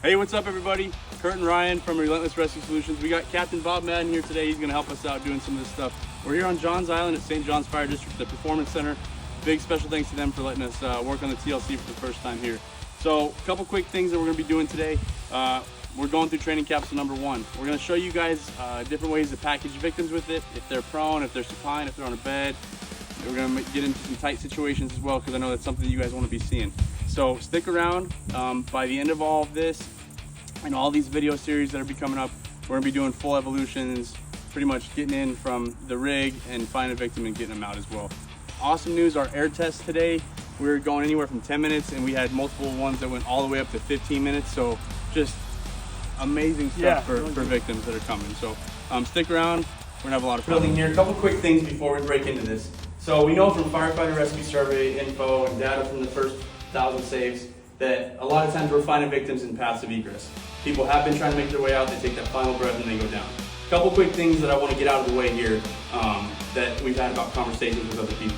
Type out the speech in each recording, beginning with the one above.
Hey, what's up everybody? Kurt and Ryan from Relentless Rescue Solutions. We got Captain Bob Madden here today. He's gonna help us out doing some of this stuff. We're here on Johns Island at St. John's Fire District, the Performance Center. Big special thanks to them for letting us work on the TLC for the first time here. So, a couple quick things that we're gonna be doing today. We're going through training capsule number 1. We're gonna show you guys different ways to package victims with it. If they're prone, if they're supine, if they're on a bed. We're gonna get into some tight situations as well, because I know that's something you guys wanna be seeing. So stick around. By the end of all of this, and all these video series that are coming up, we're gonna be doing full evolutions, pretty much getting in from the rig and finding a victim and getting them out as well. Awesome news, our air test today, we were going anywhere from 10 minutes and we had multiple ones that went all the way up to 15 minutes. So just amazing stuff for victims that are coming. So stick around, we're gonna have a lot of fun. Building here, a couple quick things before we break into this. So we know from firefighter rescue survey info and data from the first 1,000 saves that a lot of times we're finding victims in paths of egress. People have been trying to make their way out, they take that final breath and they go down. A couple quick things that I want to get out of the way here that we've had about conversations with other people.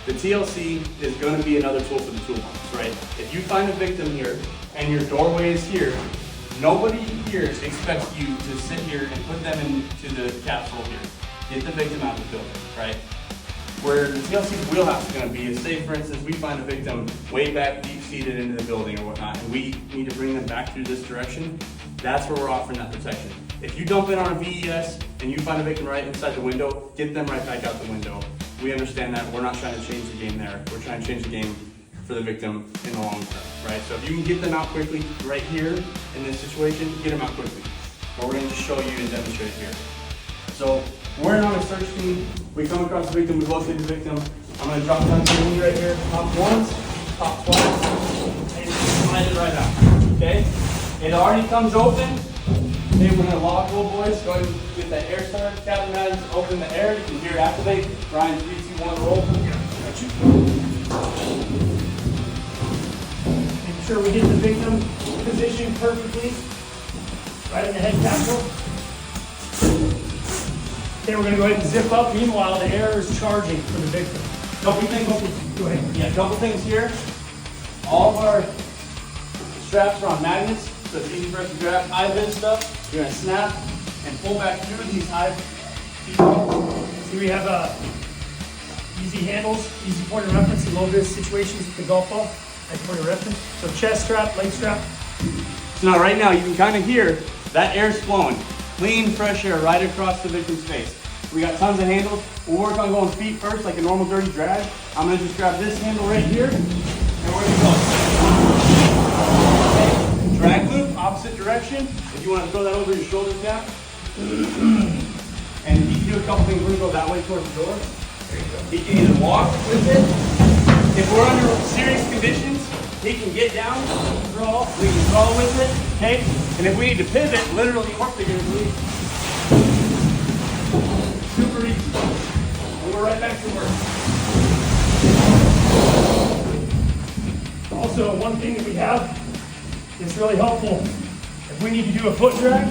The TLC is going to be another tool for the toolbox, right? If you find a victim here and your doorway is here, nobody here expects you to sit here and put them into the capsule here. Get the victim out of the building, right? Where the TLC's wheelhouse is going to be is, say for instance, we find a victim way back deep-seated into the building or whatnot, and we need to bring them back through this direction. That's where we're offering that protection. If you dump in on a VES and you find a victim right inside the window, get them right back out the window. We understand that. We're not trying to change the game there. We're trying to change the game for the victim in the long term, right? So if you can get them out quickly right here in this situation, get them out quickly. But we're going to just show you and demonstrate here. So we're on a search team. We come across the victim, we locate the victim. I'm going to drop down to the right here, top once, top twice, and slide it right out. Okay? It already comes open. Okay, we're going to log roll, boys. Go ahead and get that air started. Captain Madden's open the air. You can hear it activate. Ryan, 3, 2, 1, roll. Got you. Make sure we get the victim positioned perfectly. Right in the head capsule. Okay, we're going to go ahead and zip up. Meanwhile, the air is charging for the victim. Couple things. Go ahead. Yeah, couple things here. All of our straps are on magnets, so it's easy for us to grab high vis stuff. You're going to snap and pull back through these high. See, we have easy handles, easy point of reference in low vis situations with the golf ball. Nice point of reference. So chest strap, leg strap. So now right now you can kind of hear that air's flowing. Clean, fresh air right across the victim's face. We got tons of handles. We'll work on going feet first, like a normal dirty drag. I'm gonna just grab this handle right here, and we're gonna go. Okay. Drag loop, opposite direction. If you want to throw that over your shoulder cap. And he can do a couple things. We're gonna go that way towards the door. There you go. He can either walk with it. If we're under serious conditions, he can get down, draw, we can draw with it, okay? And if we need to pivot, literally or figuratively, super easy. And we're right back to work. Also, one thing that we have that's really helpful, if we need to do a foot drag,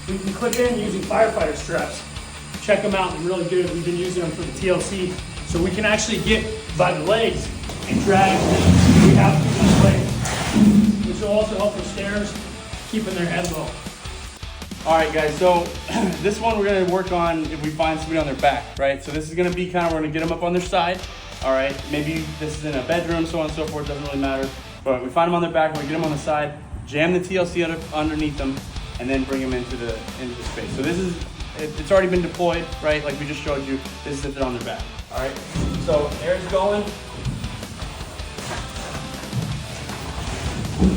we can clip in using firefighter straps. Check them out, they're really good. We've been using them for the TLC. So we can actually get by the legs and drag we have to this way, which will also help with stairs, keeping their head low. All right, guys, so this one we're gonna work on if we find somebody on their back, right? So this is gonna be kind of, we're gonna get them up on their side, all right? Maybe this is in a bedroom, so on and so forth, doesn't really matter. But we find them on their back, we're gonna get them on the side, jam the TLC underneath them, and then bring them into the space. So this is, it's already been deployed, right? Like we just showed you, this is if they're on their back, all right? So air's going.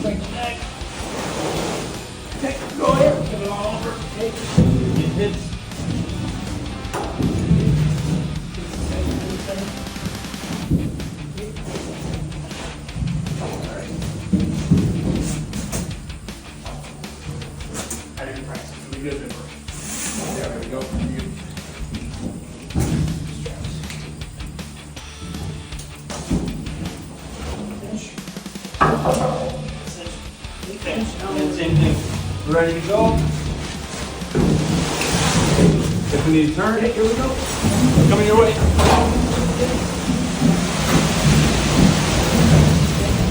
Like that. Okay, go ahead, give it all over. Okay, get hits. Alright. I didn't practice. It'll be good. There we go. And same thing. We're ready to go. If we need to turn, here we go. Coming your way.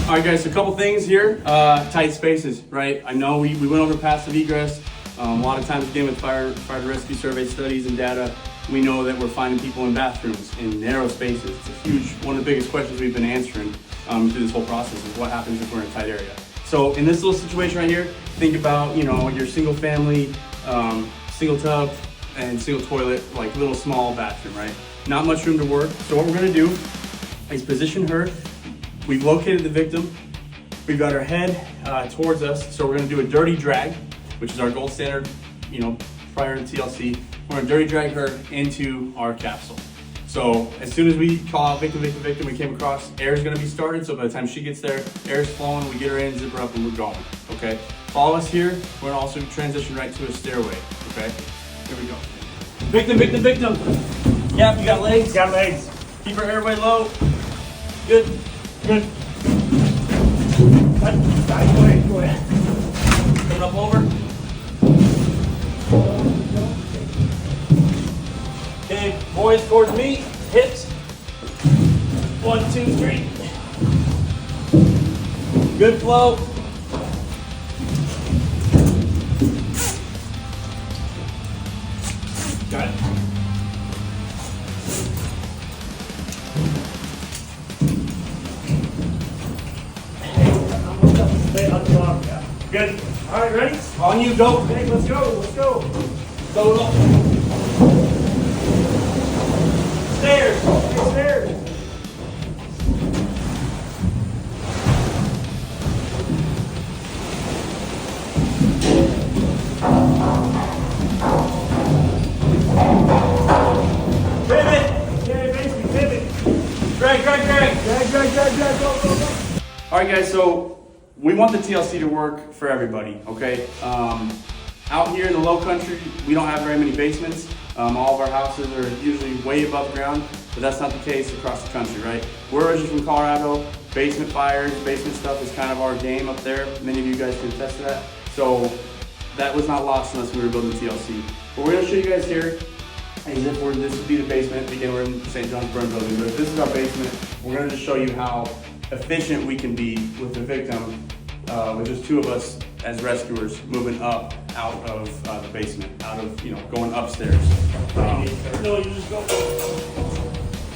All right, guys, so a couple things here. Tight spaces, right? I know we went over passive egress. A lot of times, again, with fire to rescue survey studies and data, we know that we're finding people in bathrooms, in narrow spaces. It's a huge, one of the biggest questions we've been answering through this whole process is what happens if we're in a tight area. So in this little situation right here, think about, you know, your single family, single tub and single toilet, like little small bathroom, right? Not much room to work. So what we're gonna do is position her. We've located the victim. We've got her head towards us. So we're gonna do a dirty drag, which is our gold standard, you know, prior to TLC. We're gonna dirty drag her into our capsule. So as soon as we call out victim, victim, victim, we came across, air is gonna be started. So by the time she gets there, air is flowing, we get her in, zip her up, and we're going, okay? Follow us here. We're gonna also transition right to a stairway, okay? Here we go. Victim, victim, victim. Yep, you got legs? Got legs. Keep her airway low. Good. Good. Go ahead, go ahead. Coming up over. Okay, boys towards me, hips. 1, 2, 3. Good flow. Got it. Good. All right, ready? On you, go. Okay, let's go. Let's go. Go, go. Stairs. Okay, stairs. Pivot. Okay, basically pivot. Drag, drag, drag. Drag, drag, drag, drag. Go, go, go. All right, guys, so we want the TLC to work for everybody, okay? Out here in the low country, we don't have very many basements. All of our houses are usually way above ground, but that's not the case across the country, right? We're originally from Colorado. Basement fires, basement stuff is kind of our game up there. Many of you guys can attest to that. So that was not lost on us when we were building TLC. What we're gonna show you guys here is if this would be the basement. Again, we're in St. John's burn building, but if this is our basement, we're gonna just show you how efficient we can be with the victim, with just two of us as rescuers moving up out of the basement, out of, you know, going upstairs. No, you just go.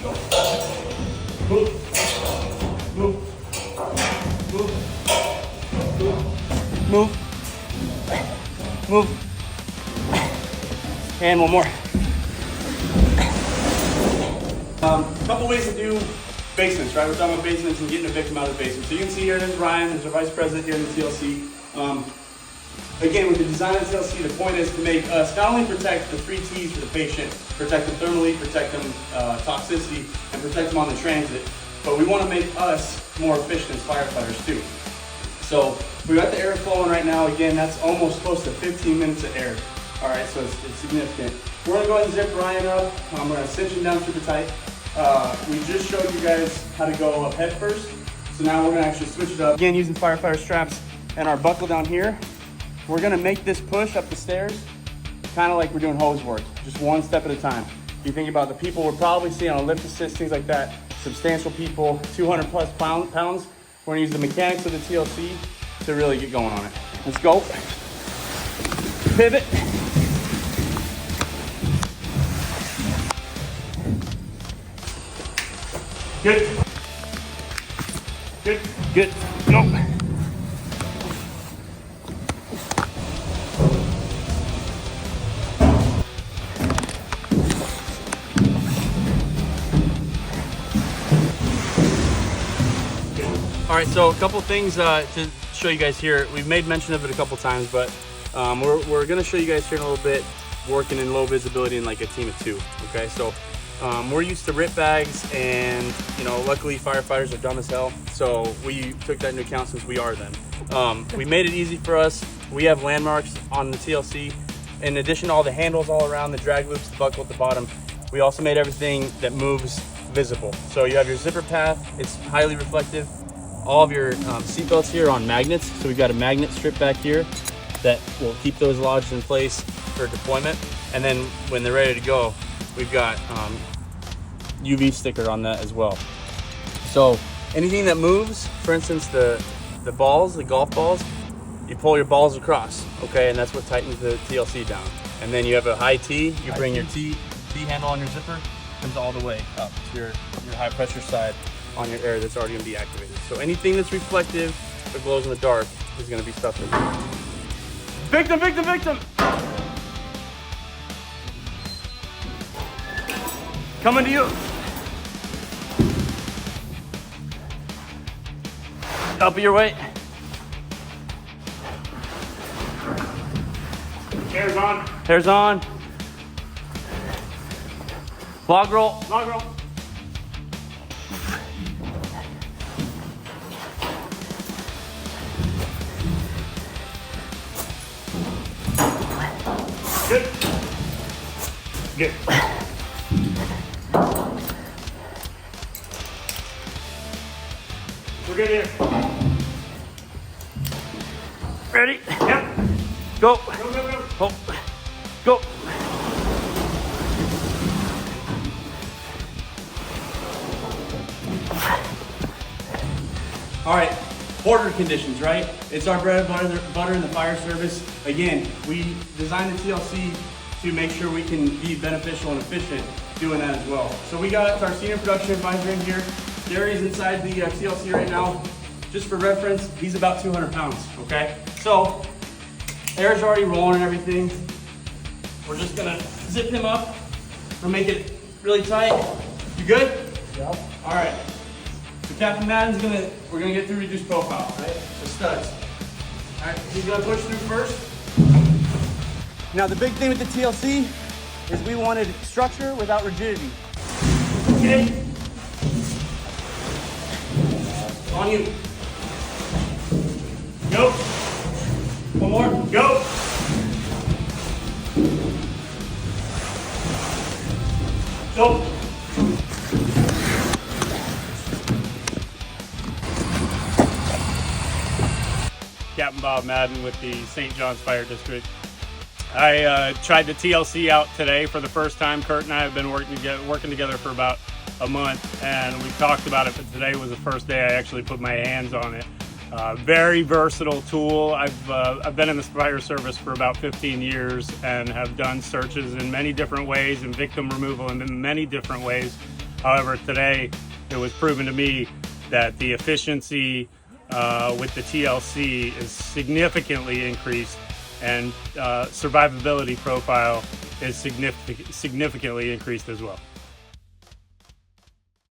Go. Move. Move. Move. Move. Move. And one more. A couple ways to do basements, right? We're talking about basements and getting a victim out of the basement. So you can see here, there's Ryan, there's our vice president here in the TLC. Again, with the design of the TLC, the point is to make us not only protect the 3 T's for the patient, protect them thermally, protect them toxicity, and protect them on the transit, but we want to make us more efficient as firefighters too. So we got the air flowing right now. Again, that's almost close to 15 minutes of air. All right, so it's significant. We're gonna go ahead and zip Ryan up. We're gonna cinch him down super tight. We just showed you guys how to go up head first. So now we're gonna actually switch it up. Again, using firefighter straps and our buckle down here. We're gonna make this push up the stairs kind of like we're doing hose work, just one step at a time. You think about the people we're probably seeing on lift assist, things like that, substantial people, 200 plus pounds. We're gonna use the mechanics of the TLC to really get going on it. Let's go. Pivot. Good. Good. Good. Nope. All right, so a couple things to show you guys here. We've made mention of it a couple times, but we're gonna show you guys here in a little bit working in low visibility in like a team of 2, okay? So we're used to RIP bags, and you know, luckily firefighters are dumb as hell, so we took that into account since we are them. We made it easy for us. We have landmarks on the TLC. In addition to all the handles all around, the drag loops, the buckle at the bottom, we also made everything that moves visible. So you have your zipper path, it's highly reflective. All of your seat belts here are on magnets, so we've got a magnet strip back here that will keep those lodged in place for deployment. And then when they're ready to go, we've got UV sticker on that as well. So anything that moves, for instance, the balls, the golf balls, you pull your balls across, okay, and that's what tightens the TLC down. And then you have a high T, you bring your T handle on your zipper, comes all the way up to your high pressure side on your air that's already gonna be activated. So anything that's reflective or glows in the dark is gonna be stuff that victim, victim, victim! Coming to you. Up your weight. Hair's on. Hair's on. Log roll. Log roll. Good. Good. We're good here. Ready? Yep. Go. Go, go, go. Oh. Go. All right, border conditions, right? It's our bread and butter in the fire service. Again, we designed the TLC to make sure we can be beneficial and efficient doing that as well. So we got our senior production advisor in here. Gary's inside the TLC right now. Just for reference, he's about 200 pounds, okay? So, air's already rolling and everything. We're just gonna zip him up. We'll make it really tight. You good? Yep. All right. So Captain Madden's we're gonna get through reduced profile, right? So studs. All right, he's gonna push through first. Now the big thing with the TLC is we wanted structure without rigidity. Okay. On you. Go. One more. Go. Go. Captain Bob Madden with the St. John's Fire District. I tried the TLC out today for the first time. Kurt and I have been working together for about a month, and we talked about it, but today was the first day I actually put my hands on it. Very versatile tool. I've been in the fire service for about 15 years and have done searches in many different ways and victim removal in many different ways. However, today it was proven to me that the efficiency with the TLC is significantly increased, and survivability profile is significantly increased as well.